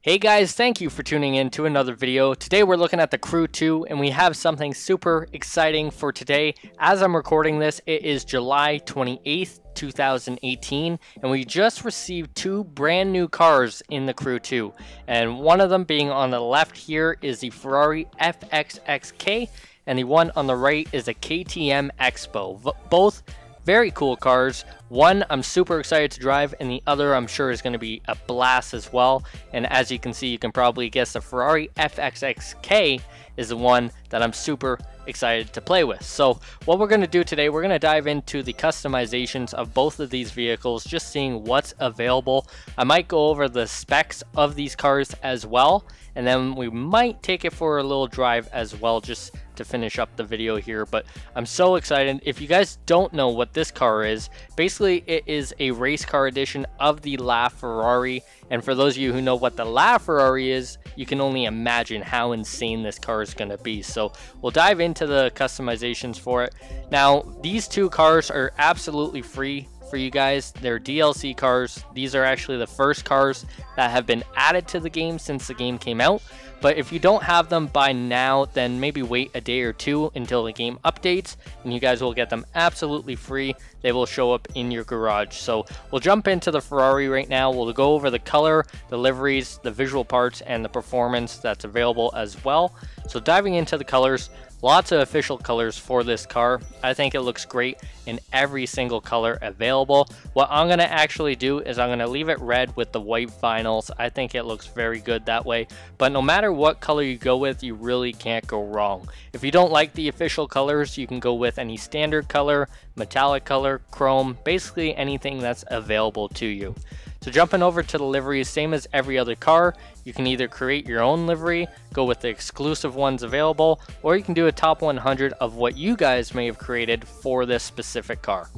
Hey guys, thank you for tuning in to another video. Today we're looking at the Crew 2 and we have something super exciting for today. As I'm recording this, it is July 28th, 2018, and we just received two brand new cars in the Crew 2. And one of them being on the left here is the Ferrari FXXK, and the one on the right is a KTM XBOW. Both very cool cars. One I'm super excited to drive, and the other I'm sure is going to be a blast as well. And as you can see, you can probably guess the Ferrari FXXK is the one that I'm super excited to play with. So what we're going to do today, we're going to dive into the customizations of both of these vehicles, just seeing what's available. I might go over the specs of these cars as well, and then we might take it for a little drive as well, just to finish up the video here. But I'm so excited. If you guys don't know what this car is, basically it is a race car edition of the LaFerrari. And for those of you who know what the LaFerrari is, you can only imagine how insane this car is going to be. So we'll dive into the customizations for it. Now, these two cars are absolutely free for you guys. They're DLC cars. These are actually the first cars that have been added to the game since the game came out. But if you don't have them by now, then maybe wait a day or two until the game updates, and you guys will get them absolutely free. They will show up in your garage. So we'll jump into the Ferrari right now. We'll go over the color, the liveries, the visual parts, and the performance that's available as well. So diving into the colors, lots of official colors for this car. I think it looks great in every single color available. What I'm going to actually do is I'm going to leave it red with the white vinyls. I think it looks very good that way. But no matter what color you go with, you really can't go wrong. If you don't like the official colors, you can go with any standard color, metallic color, chrome, basically anything that's available to you. So jumping over to the liveries, same as every other car, you can either create your own livery, go with the exclusive ones available, or you can do a top 100 of what you guys may have created for this specific car.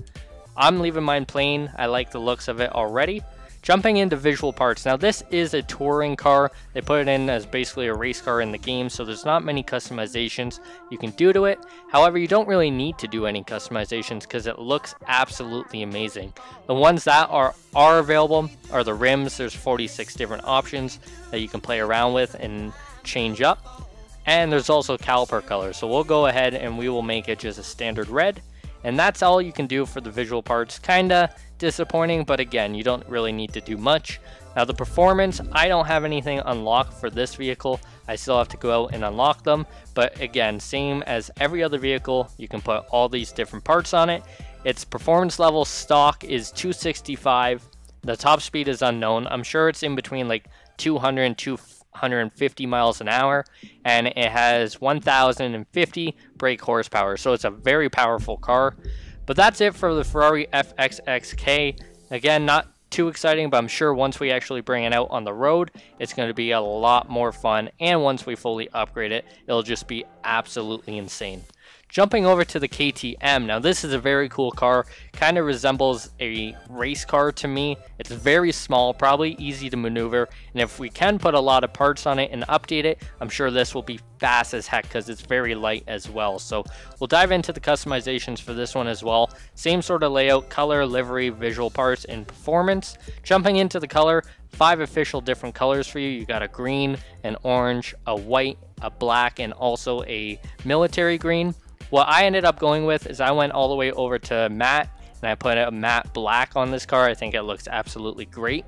I'm leaving mine plain. I like the looks of it already. Jumping into visual parts. Now this is a touring car. They put it in as basically a race car in the game, so there's not many customizations you can do to it. However, you don't really need to do any customizations because it looks absolutely amazing. The ones that are available are the rims. There's 46 different options that you can play around with and change up. And there's also caliper colors. So we'll go ahead and we will make it just a standard red. And that's all you can do for the visual parts. Kinda disappointing, but again, you don't really need to do much. Now the performance, I don't have anything unlocked for this vehicle. I still have to go out and unlock them. But again, same as every other vehicle, you can put all these different parts on it. Its performance level stock is 265. The top speed is unknown. I'm sure it's in between like 200 and 250 miles an hour, and it has 1050 brake horsepower, so it's a very powerful car. But that's it for the Ferrari FXXK. Again, not too exciting, but I'm sure once we actually bring it out on the road, it's going to be a lot more fun, and once we fully upgrade it, it'll just be absolutely insane. Jumping over to the KTM, now this is a very cool car, kind of resembles a race car to me. It's very small, probably easy to maneuver, and if we can put a lot of parts on it and update it, I'm sure this will be fast as heck because it's very light as well. So we'll dive into the customizations for this one as well. Same sort of layout, color, livery, visual parts, and performance. Jumping into the color, 5 official different colors for you. You got a green, an orange, a white, a black, and also a military green. What I ended up going with is I went all the way over to matte, and I put a matte black on this car. I think it looks absolutely great.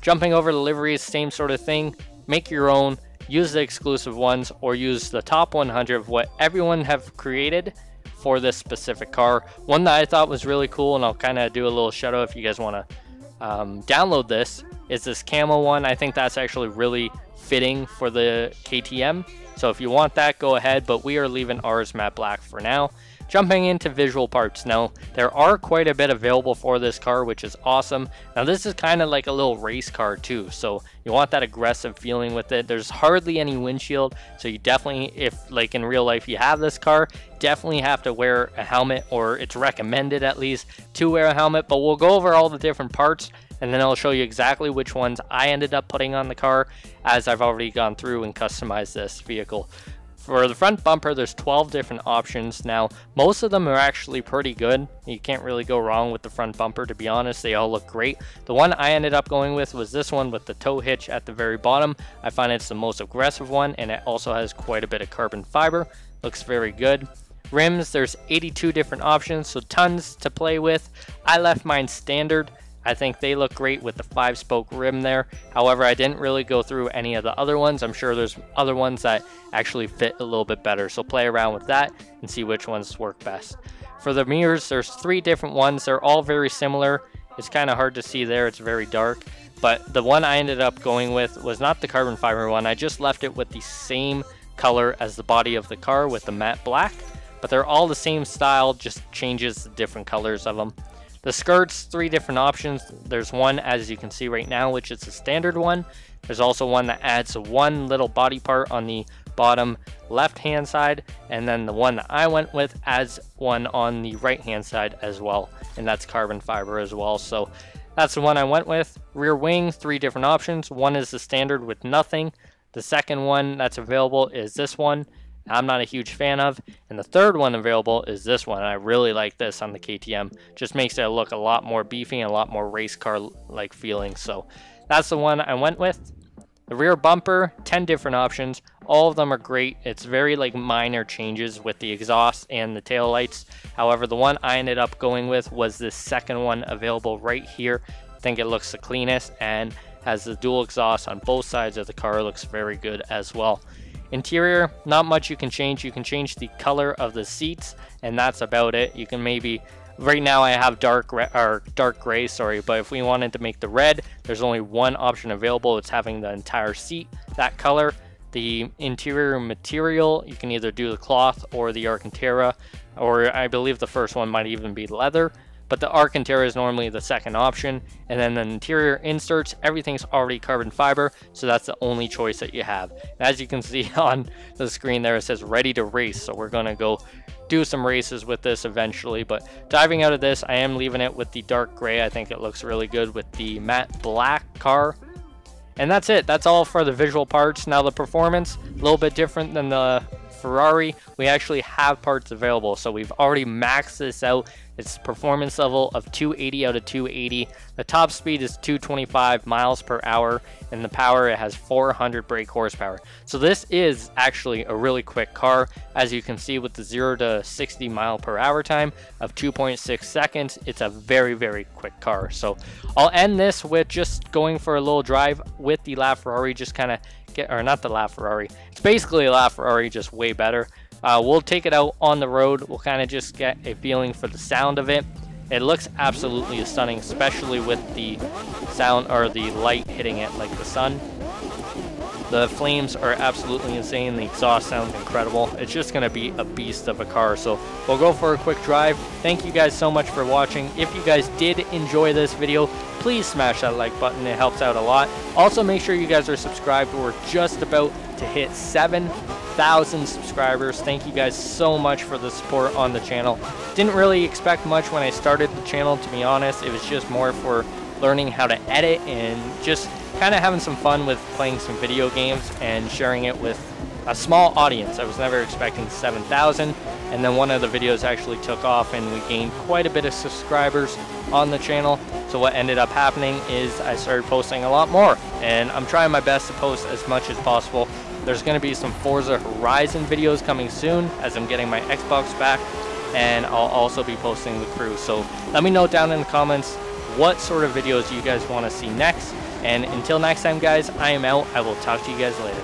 Jumping over the liveries, same sort of thing. Make your own, use the exclusive ones, or use the top 100 of what everyone have created for this specific car. One that I thought was really cool, and I'll kind of do a little shout out if you guys want to download this, is this camo one. I think that's actually really fitting for the KTM. So if you want that, go ahead, but we are leaving ours matte black for now. Jumping into visual parts. Now, there are quite a bit available for this car, which is awesome. Now, this is kind of like a little race car too, so you want that aggressive feeling with it. There's hardly any windshield, so you definitely, if like in real life you have this car, definitely have to wear a helmet, or it's recommended at least to wear a helmet. But we'll go over all the different parts, and then I'll show you exactly which ones I ended up putting on the car, as I've already gone through and customized this vehicle. For the front bumper, there's 12 different options. Now, most of them are actually pretty good. You can't really go wrong with the front bumper, to be honest. They all look great. The one I ended up going with was this one with the tow hitch at the very bottom. I find it's the most aggressive one, and it also has quite a bit of carbon fiber. Looks very good. Rims, there's 82 different options, so tons to play with. I left mine standard. I think they look great with the 5-spoke rim there. However, I didn't really go through any of the other ones. I'm sure there's other ones that actually fit a little bit better. So play around with that and see which ones work best. For the mirrors, there's 3 different ones. They're all very similar. It's kind of hard to see there. It's very dark. But the one I ended up going with was not the carbon fiber one. I just left it with the same color as the body of the car with the matte black. But they're all the same style, just changes the different colors of them. The skirts, 3 different options. There's one, as you can see right now, which is the standard one. There's also one that adds one little body part on the bottom left hand side, and then the one that I went with adds one on the right hand side as well, and that's carbon fiber as well. So that's the one I went with. Rear wing, 3 different options. One is the standard with nothing. The second one that's available is this one. I'm not a huge fan of, and the third one available is this one. I really like this on the KTM. Just makes it look a lot more beefy and a lot more race car like feeling. So that's the one I went with. The rear bumper, 10 different options. All of them are great. It's very like minor changes with the exhaust and the tail lights. However, the one I ended up going with was this second one available right here. I think it looks the cleanest and has the dual exhaust on both sides of the car. Looks very good as well. Interior, not much you can change. You can change the color of the seats, and that's about it. You can maybe, right now I have dark gray, sorry, but if we wanted to make the red, there's only one option available. It's having the entire seat that color. The interior material, you can either do the cloth or the Alcantara, or I believe the first one might even be leather. But the Alcantara is normally the second option. And then the interior inserts, everything's already carbon fiber, so that's the only choice that you have. As you can see on the screen there, it says ready to race. So we're gonna go do some races with this eventually. But diving out of this, I am leaving it with the dark gray. I think it looks really good with the matte black car. And that's it. That's all for the visual parts. Now the performance, a little bit different than the Ferrari. We actually have parts available, so we've already maxed this out. It's performance level of 280 out of 280. The top speed is 225 miles per hour, and the power, it has 400 brake horsepower. So this is actually a really quick car, as you can see with the 0 to 60 mile per hour time of 2.6 seconds. It's a very, very quick car. So I'll end this with just going for a little drive with the LaFerrari, just kind of or not the LaFerrari. It's basically a LaFerrari, just way better. We'll take it out on the road. We'll kind of just get a feeling for the sound of it. It looks absolutely stunning, especially with the sound or the light hitting it like the sun. The flames are absolutely insane. The exhaust sounds incredible. It's just going to be a beast of a car. So we'll go for a quick drive. Thank you guys so much for watching. If you guys did enjoy this video, please smash that like button. It helps out a lot. Also, make sure you guys are subscribed. We're just about to hit 7,000 subscribers. Thank you guys so much for the support on the channel. Didn't really expect much when I started the channel, to be honest. It was just more for learning how to edit and just kind of having some fun with playing some video games and sharing it with a small audience. I was never expecting 7,000, and then one of the videos actually took off and we gained quite a bit of subscribers on the channel. So what ended up happening is I started posting a lot more, and I'm trying my best to post as much as possible. There's going to be some Forza Horizon videos coming soon as I'm getting my Xbox back, and I'll also be posting the crew. So let me know down in the comments what sort of videos you guys want to see next. And until next time, guys, I am out. I will talk to you guys later.